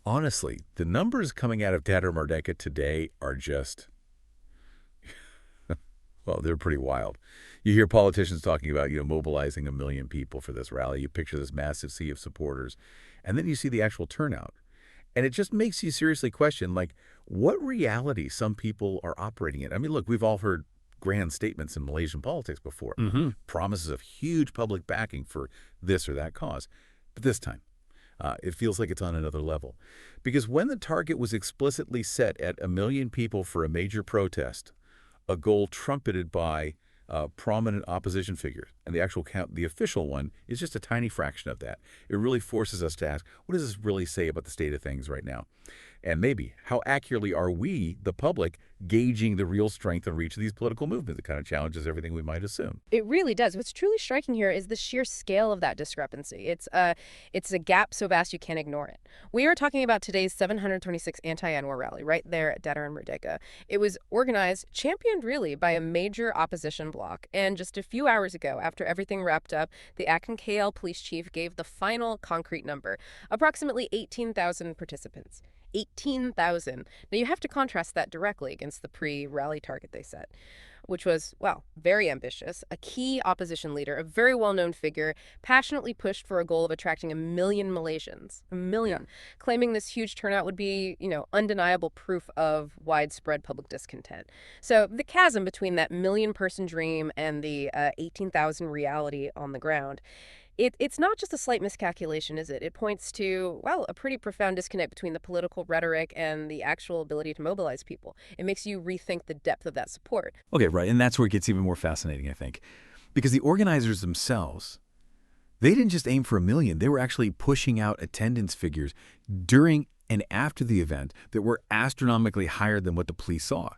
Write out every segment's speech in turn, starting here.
Honestly, the numbers coming out of Data Merdeka today are just, well, they're pretty wild. You hear politicians talking about, mobilizing 1 million people for this rally. You picture this massive sea of supporters, and then you see the actual turnout. And it just makes you seriously question, like, what reality some people are operating in. I mean, look, we've all heard grand statements in Malaysian politics before, Hmm. promises of huge public backing for this or that cause. But this time, it feels like it's on another level. Because when the target was explicitly set at 1 million people for a major protest, a goal trumpeted by prominent opposition figures, and the actual count, the official one, is just a tiny fraction of that. It really forces us to ask, what does this really say about the state of things right now? And maybe, how accurately are we, the public, gauging the real strength and reach of these political movements? It kind of challenges everything we might assume. It really does. What's truly striking here is the sheer scale of that discrepancy. It's a gap so vast you can't ignore it. We are talking about today's 726 anti-Anwar rally right there at Dataran Merdeka. It was organized, championed really, by a major opposition bloc. And just a few hours ago, after everything wrapped up, the Akan KL police chief gave the final concrete number, approximately 18,000 participants. 18,000. Now you have to contrast that directly against the pre-rally target they set, which was, well, very ambitious. A key opposition leader, a very well-known figure, passionately pushed for a goal of attracting 1 million Malaysians. 1 million. Claiming this huge turnout would be, undeniable proof of widespread public discontent. So the chasm between that million-person dream and the 18,000 reality on the ground, it's not just a slight miscalculation, is it? It points to, well, a pretty profound disconnect between the political rhetoric and the actual ability to mobilize people. It makes you rethink the depth of that support. Okay, right. And that's where it gets even more fascinating, I think. Because the organizers themselves, they didn't just aim for 1 million. They were actually pushing out attendance figures during and after the event that were astronomically higher than what the police saw.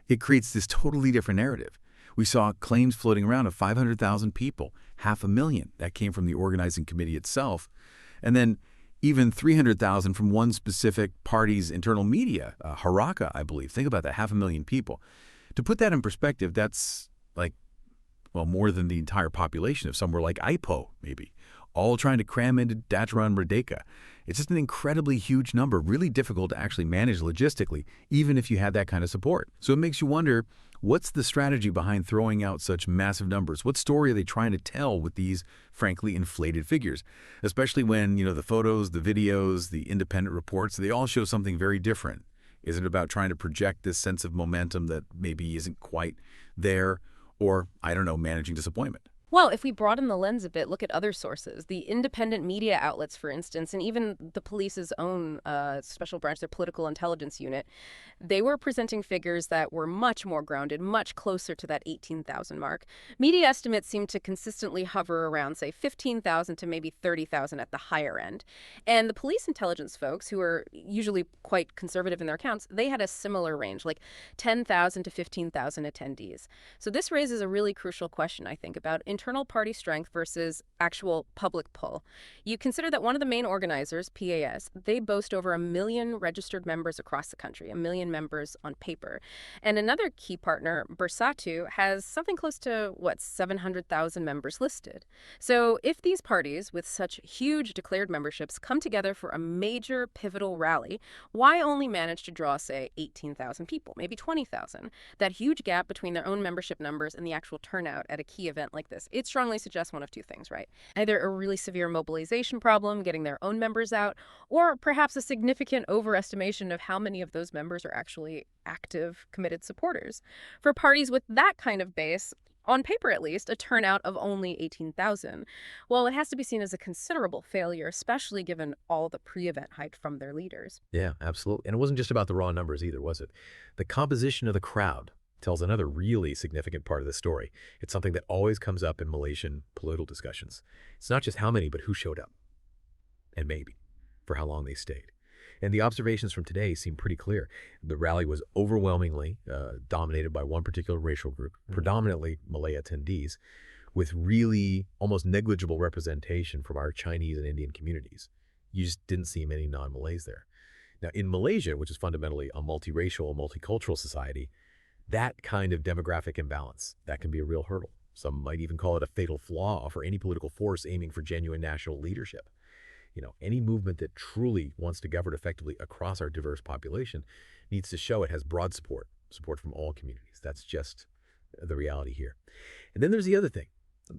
It creates this totally different narrative. We saw claims floating around of 500,000 people, 500,000. That came from the organizing committee itself. And then even 300,000 from one specific party's internal media, Haraka, I believe. Think about that, 500,000 people. To put that in perspective, that's like, well, more than the entire population of somewhere like Ipoh, maybe, all trying to cram into Dataran Merdeka. It's just an incredibly huge number, really difficult to actually manage logistically, even if you had that kind of support. So it makes you wonder, what's the strategy behind throwing out such massive numbers? What story are they trying to tell with these, frankly, inflated figures? Especially when, the photos, the videos, the independent reports, they all show something very different. Is it about trying to project this sense of momentum that maybe isn't quite there? Or, I don't know, managing disappointment? Well, if we broaden the lens a bit, look at other sources. The independent media outlets, for instance, and even the police's own special branch, their political intelligence unit, they were presenting figures that were much more grounded, much closer to that 18,000 mark. Media estimates seem to consistently hover around, say, 15,000 to maybe 30,000 at the higher end. And the police intelligence folks, who are usually quite conservative in their accounts, they had a similar range, like 10,000 to 15,000 attendees. So this raises a really crucial question, I think, about internal party strength versus actual public pull. You consider that one of the main organizers, PAS, they boast over 1 million registered members across the country, 1 million members on paper. And another key partner, Bersatu, has something close to, 700,000 members listed. So if these parties, with such huge declared memberships, come together for a major pivotal rally, why only manage to draw, say, 18,000 people, maybe 20,000? That huge gap between their own membership numbers and the actual turnout at a key event like this, it strongly suggests one of two things, right? Either a really severe mobilization problem, getting their own members out, or perhaps a significant overestimation of how many of those members are actually active, committed supporters. For parties with that kind of base, on paper at least, a turnout of only 18,000. Well, it has to be seen as a considerable failure, especially given all the pre-event hype from their leaders. Yeah, absolutely. And it wasn't just about the raw numbers either, was it? The composition of the crowd tells another really significant part of the story. It's something that always comes up in Malaysian political discussions. It's not just how many, but who showed up, and maybe for how long they stayed. And the observations from today seem pretty clear. The rally was overwhelmingly dominated by one particular racial group, predominantly Malay attendees, with really almost negligible representation from our Chinese and Indian communities. You just didn't see many non-Malays there. Now, in Malaysia, which is fundamentally a multiracial, multicultural society, that kind of demographic imbalance, that can be a real hurdle. Some might even call it a fatal flaw for any political force aiming for genuine national leadership. Any movement that truly wants to govern effectively across our diverse population needs to show it has broad support from all communities. That's just the reality here. And then there's the other thing.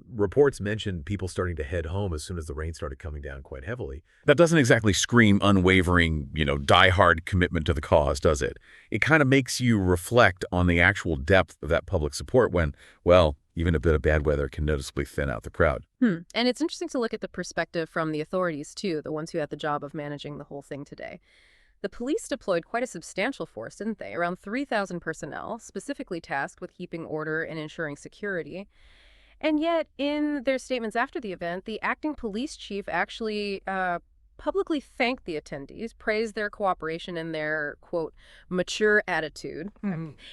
Reports mentioned people starting to head home as soon as the rain started coming down quite heavily. That doesn't exactly scream unwavering, die-hard commitment to the cause, does it? It kind of makes you reflect on the actual depth of that public support when, well, even a bit of bad weather can noticeably thin out the crowd. And it's interesting to look at the perspective from the authorities, too, the ones who had the job of managing the whole thing today. The police deployed quite a substantial force, didn't they? Around 3,000 personnel, specifically tasked with keeping order and ensuring security. And yet, in their statements after the event, the acting police chief actually publicly thanked the attendees, praised their cooperation and their, quote, mature attitude.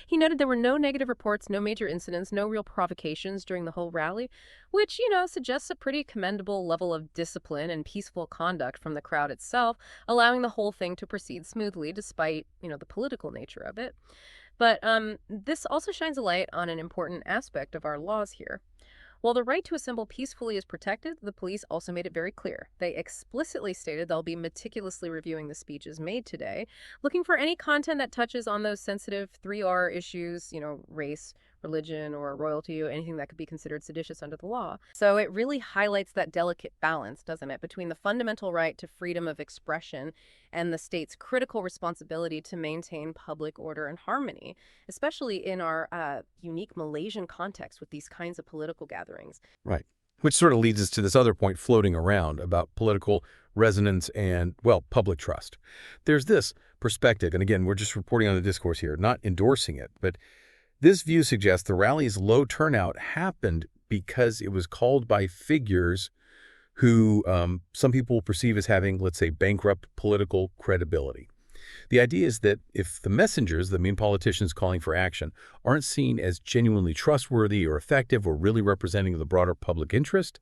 He noted there were no negative reports, no major incidents, no real provocations during the whole rally, which, suggests a pretty commendable level of discipline and peaceful conduct from the crowd itself, allowing the whole thing to proceed smoothly despite, the political nature of it. But this also shines a light on an important aspect of our laws here. While the right to assemble peacefully is protected, the police also made it very clear. They explicitly stated they'll be meticulously reviewing the speeches made today, looking for any content that touches on those sensitive 3R issues, race, religion, or royalty, or anything that could be considered seditious under the law. So it really highlights that delicate balance, doesn't it, between the fundamental right to freedom of expression and the state's critical responsibility to maintain public order and harmony, especially in our unique Malaysian context with these kinds of political gatherings. Right. Which sort of leads us to this other point floating around about political resonance and, well, public trust. There's this perspective, and again, we're just reporting on the discourse here, not endorsing it, but this view suggests the rally's low turnout happened because it was called by figures who some people perceive as having, let's say, bankrupt political credibility. The idea is that if the messengers, the main politicians calling for action, aren't seen as genuinely trustworthy or effective or really representing the broader public interest,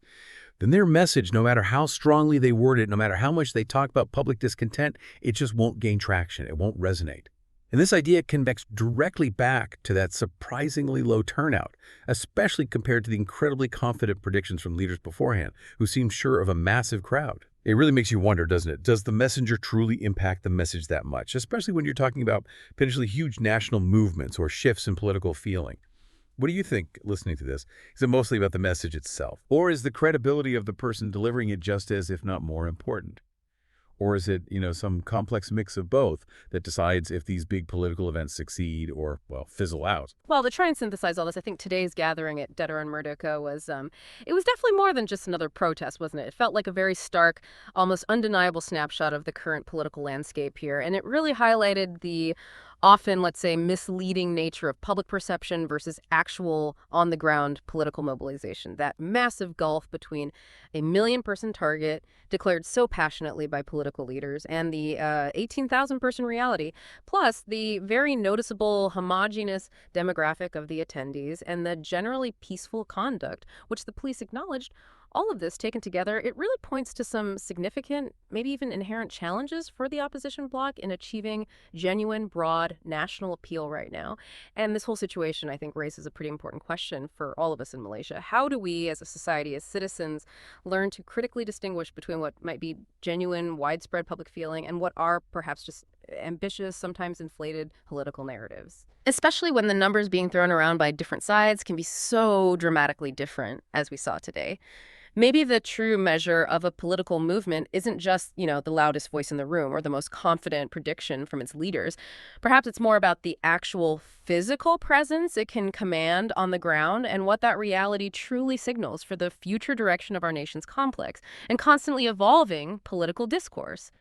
then their message, no matter how strongly they word it, no matter how much they talk about public discontent, it just won't gain traction. It won't resonate. And this idea connects directly back to that surprisingly low turnout, especially compared to the incredibly confident predictions from leaders beforehand, who seemed sure of a massive crowd. It really makes you wonder, doesn't it? Does the messenger truly impact the message that much, especially when you're talking about potentially huge national movements or shifts in political feeling? What do you think, listening to this? Is it mostly about the message itself? Or is the credibility of the person delivering it just as, if not more, important? Or is it, some complex mix of both that decides if these big political events succeed or, well, fizzle out? Well, to try and synthesize all this, I think today's gathering at Dataran Merdeka was, it was definitely more than just another protest, wasn't it? It felt like a very stark, almost undeniable snapshot of the current political landscape here. And it really highlighted the often, let's say, misleading nature of public perception versus actual on-the-ground political mobilization. That massive gulf between a million-person target declared so passionately by political leaders and the 18,000-person reality, plus the very noticeable homogeneous demographic of the attendees and the generally peaceful conduct, which the police acknowledged. All of this taken together, it really points to some significant, maybe even inherent challenges for the opposition bloc in achieving genuine, broad national appeal right now. And this whole situation, I think, raises a pretty important question for all of us in Malaysia. How do we, as a society, as citizens, learn to critically distinguish between what might be genuine, widespread public feeling and what are perhaps just ambitious, sometimes inflated political narratives? Especially when the numbers being thrown around by different sides can be so dramatically different, as we saw today. Maybe the true measure of a political movement isn't just, the loudest voice in the room or the most confident prediction from its leaders. Perhaps it's more about the actual physical presence it can command on the ground and what that reality truly signals for the future direction of our nation's complex and constantly evolving political discourse.